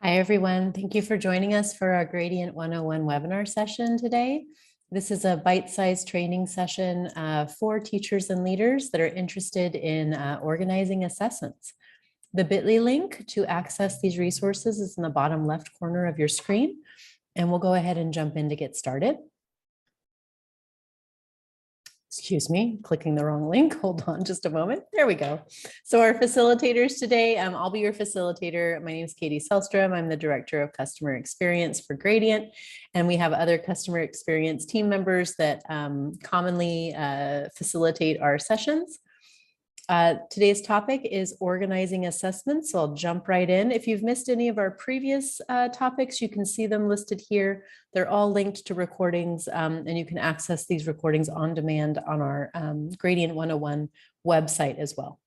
Hi, everyone. Thank you for joining us for our Gradient 101 webinar session today. This is a bite-sized training session for teachers and leaders that are interested in organizing assessments. The bit.ly link to access these resources is in the bottom left corner of your screen, and we'll go ahead and jump in to get started. Excuse me, clicking the wrong link. Hold on just a moment. There we go. So our facilitators today, I'll be your facilitator. My name is Katie Selstrom. I'm the Director of Customer Experience for Gradient. And we have other customer experience team members that commonly facilitate our sessions. Today's topic is organizing assessments, so I'll jump right in. If you've missed any of our previous topics, you can see them listed here. They're all linked to recordings, and you can access these recordings on demand on our Gradient 101 website as well.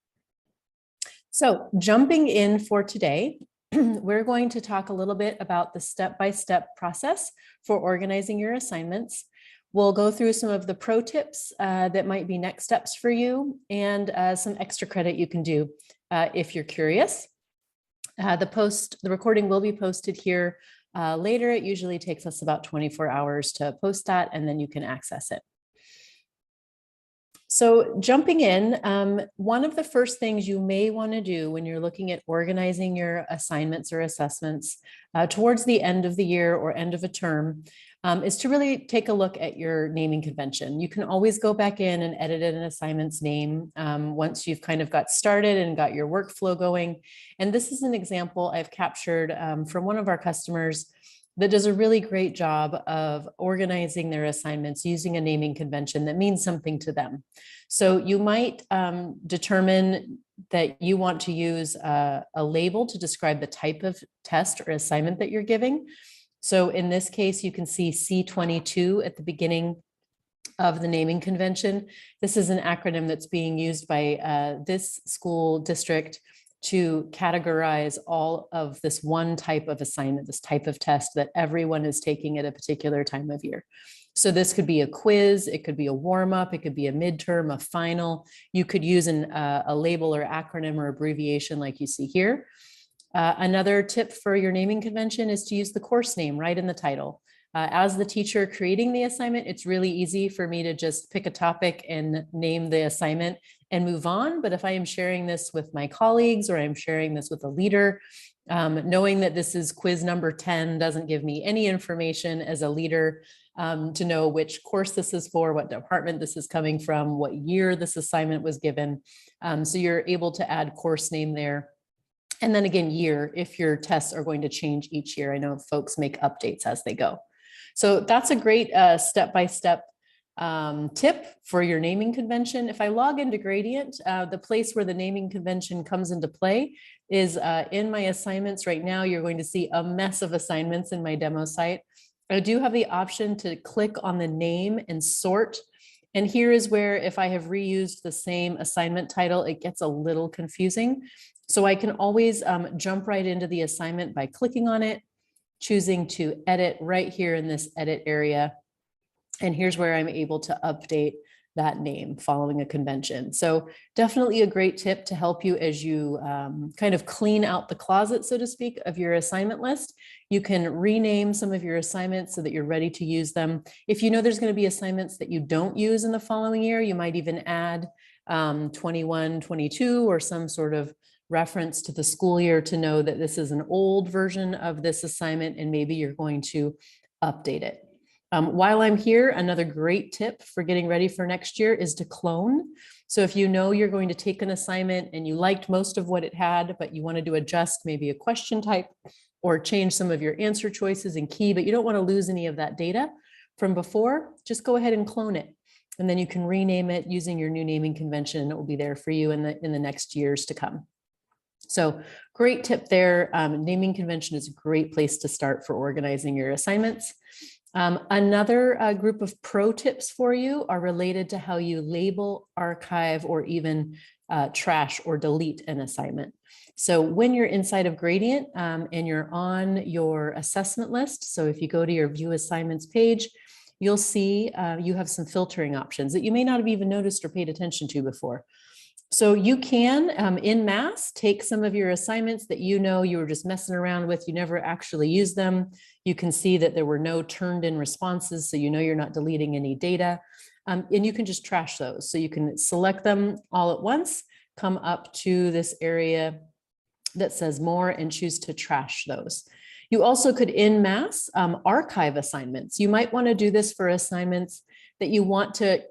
So jumping in for today, we're going to talk a little bit about the step-by-step process for organizing your assignments. We'll go through some of the pro tips that might be next steps for you and some extra credit you can do if you're curious. The recording will be posted here later. It usually takes us about 24 hours to post that, and then you can access it. So jumping in, one of the first things you may want to do when you're looking at organizing your assignments or assessments towards the end of the year or end of a term is to really take a look at your naming convention. You can always go back in and edit an assignment's name once you've kind of got started and got your workflow going. And this is an example I've captured from one of our customers that does a really great job of organizing their assignments using a naming convention that means something to them. So you might determine that you want to use a label to describe the type of test or assignment that you're giving. So in this case, you can see C22 at the beginning of the naming convention. This is an acronym that's being used by this school district to categorize all of this one type of assignment, this type of test that everyone is taking at a particular time of year. So this could be a quiz, it could be a warm-up, it could be a midterm, a final. You could use a label or acronym or abbreviation like you see here. Another tip for your naming convention is to use the course name right in the title. As the teacher creating the assignment, it's really easy for me to just pick a topic and name the assignment and move on. But if I am sharing this with my colleagues or I'm sharing this with a leader, knowing that this is quiz number 10 doesn't give me any information as a leader to know which course this is for, what department this is coming from, what year this assignment was given. So you're able to add course name there. And then again, year, if your tests are going to change each year. I know folks make updates as they go. So that's a great step-by-step tip for your naming convention. If I log into Gradient, the place where the naming convention comes into play is in my assignments. Right now, you're going to see a mess of assignments in my demo site. I do have the option to click on the name and sort. And here is where, if I have reused the same assignment title, it gets a little confusing. So I can always jump right into the assignment by clicking on it, choosing to edit right here in this edit area. And here's where I'm able to update that name following a convention. So definitely a great tip to help you as you kind of clean out the closet, so to speak, of your assignment list. You can rename some of your assignments so that you're ready to use them. If you know there's going to be assignments that you don't use in the following year, you might even add 21, 22 or some sort of reference to the school year to know that this is an old version of this assignment and maybe you're going to update it. While I'm here, another great tip for getting ready for next year is to clone. So if you know you're going to take an assignment and you liked most of what it had, but you wanted to adjust maybe a question type or change some of your answer choices and key, but you don't want to lose any of that data from before, just go ahead and clone it. And then you can rename it using your new naming convention and it will be there for you in the next years to come. So great tip there. Naming convention is a great place to start for organizing your assignments. Another group of pro tips for you are related to how you label, archive, or even trash or delete an assignment. So when you're inside of Gradient and you're on your assessment list, so if you go to your view assignments page, you'll see you have some filtering options that you may not have even noticed or paid attention to before. So you can, in mass, take some of your assignments that you know you were just messing around with, you never actually used them. You can see that there were no turned in responses, so you know you're not deleting any data. And you can just trash those. So you can select them all at once, come up to this area that says more and choose to trash those. You also could in mass archive assignments. You might want to do this for assignments that you want to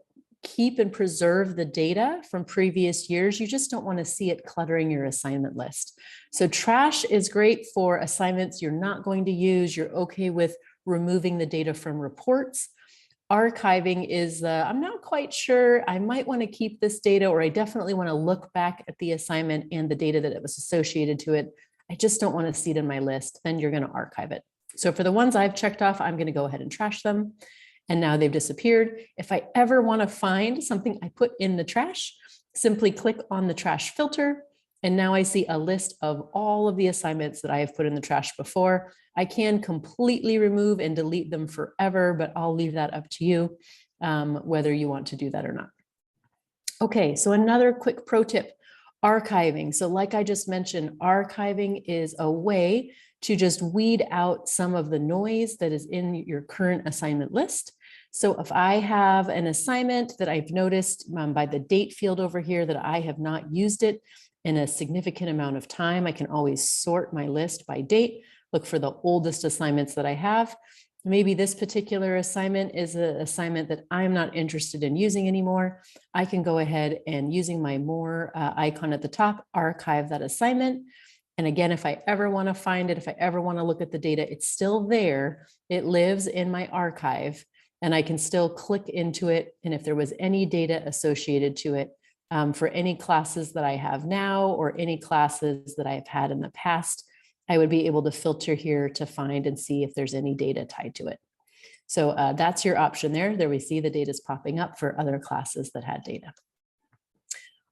keep and preserve the data from previous years. You just don't want to see it cluttering your assignment list. So trash is great for assignments you're not going to use. You're okay with removing the data from reports. Archiving is, I'm not quite sure, I might want to keep this data, or I definitely want to look back at the assignment and the data that it was associated to it. I just don't want to see it in my list. Then you're going to archive it. So for the ones I've checked off, I'm going to go ahead and trash them. And now they've disappeared. If I ever want to find something I put in the trash, simply click on the trash filter. And now I see a list of all of the assignments that I have put in the trash before. I can completely remove and delete them forever, but I'll leave that up to you, whether you want to do that or not. Okay, so another quick pro tip, archiving. So like I just mentioned, archiving is a way to just weed out some of the noise that is in your current assignment list. So if I have an assignment that I've noticed by the date field over here that I have not used it in a significant amount of time, I can always sort my list by date, look for the oldest assignments that I have. Maybe this particular assignment is an assignment that I'm not interested in using anymore. I can go ahead and, using my more icon at the top, archive that assignment. And again, if I ever want to find it, if I ever want to look at the data, it's still there. It lives in my archive, and I can still click into it. And if there was any data associated to it for any classes that I have now or any classes that I've had in the past, I would be able to filter here to find and see if there's any data tied to it. So that's your option there. There we see the data is popping up for other classes that had data.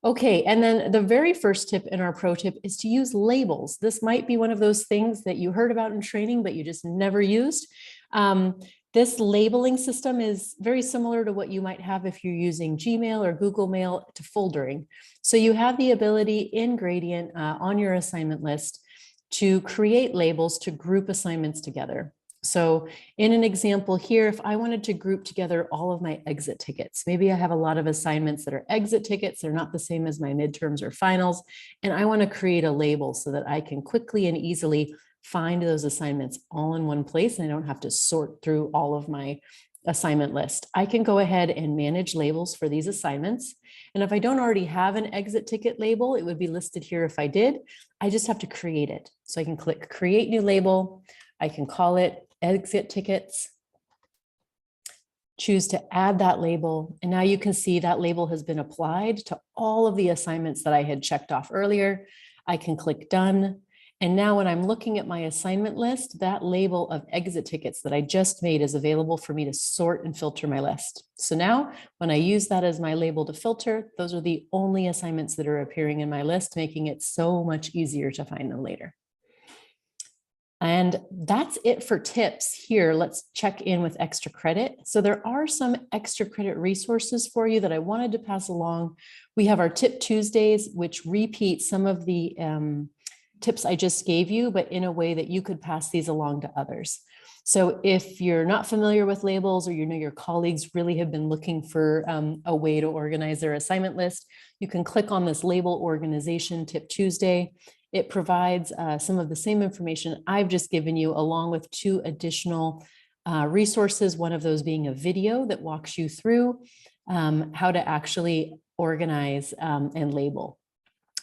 Okay, and then the very first tip in our pro tip is to use labels. This might be one of those things that you heard about in training, but you just never used. This labeling system is very similar to what you might have if you're using Gmail or Google Mail to foldering. So you have the ability in Gradient on your assignment list to create labels to group assignments together. So in an example here, if I wanted to group together all of my exit tickets, maybe I have a lot of assignments that are exit tickets, they're not the same as my midterms or finals, and I want to create a label so that I can quickly and easily find those assignments all in one place, and I don't have to sort through all of my assignment list. I can go ahead and manage labels for these assignments. And if I don't already have an exit ticket label, it would be listed here if I did. I just have to create it. So I can click Create New Label. I can call it Exit Tickets, choose to add that label. And now you can see that label has been applied to all of the assignments that I had checked off earlier. I can click Done. And now when I'm looking at my assignment list, that label of exit tickets that I just made is available for me to sort and filter my list. So now when I use that as my label to filter, those are the only assignments that are appearing in my list, making it so much easier to find them later. And that's it for tips here. Let's check in with extra credit. So there are some extra credit resources for you that I wanted to pass along. We have our Tip Tuesdays, which repeat some of the tips I just gave you, but in a way that you could pass these along to others. So if you're not familiar with labels, or you know your colleagues really have been looking for a way to organize their assignment list, you can click on this label organization Tip Tuesday. It provides some of the same information I've just given you, along with 2 additional resources, one of those being a video that walks you through how to actually organize and label.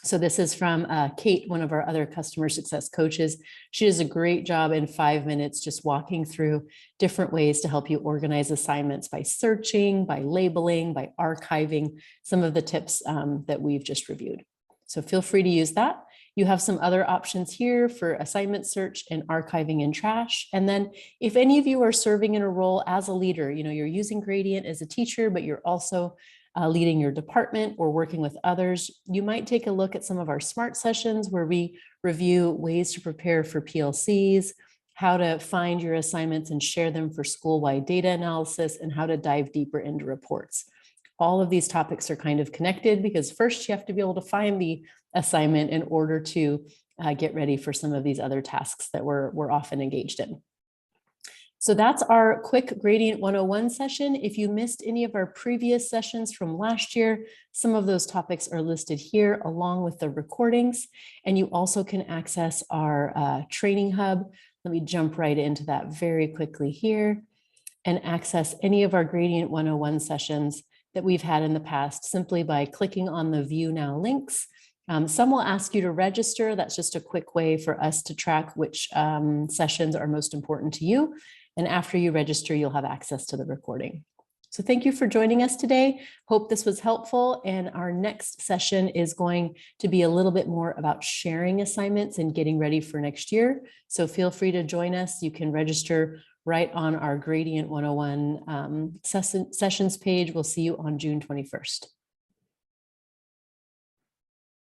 So this is from Kate, one of our other customer success coaches. She does a great job in 5 minutes, just walking through different ways to help you organize assignments by searching, by labeling, by archiving, some of the tips that we've just reviewed. So feel free to use that. You have some other options here for assignment search and archiving and trash. And then if any of you are serving in a role as a leader, you know, you're using Gradient as a teacher, but you're also leading your department or working with others, you might take a look at some of our SMART sessions where we review ways to prepare for PLCs, how to find your assignments and share them for school-wide data analysis, and how to dive deeper into reports. all of these topics are kind of connected because first you have to be able to find the assignment in order to get ready for some of these other tasks that we're often engaged in. So that's our quick Gradient 101 session. If you missed any of our previous sessions from last year, some of those topics are listed here along with the recordings. And you also can access our training hub. Let me jump right into that very quickly here and access any of our Gradient 101 sessions that we've had in the past simply by clicking on the View Now links. Some will ask you to register. That's just a quick way for us to track which sessions are most important to you. And after you register, you'll have access to the recording. So thank you for joining us today. Hope this was helpful. And our next session is going to be a little bit more about sharing assignments and getting ready for next year. So feel free to join us. You can register right on our Gradient 101 sessions page. We'll see you on June 21st.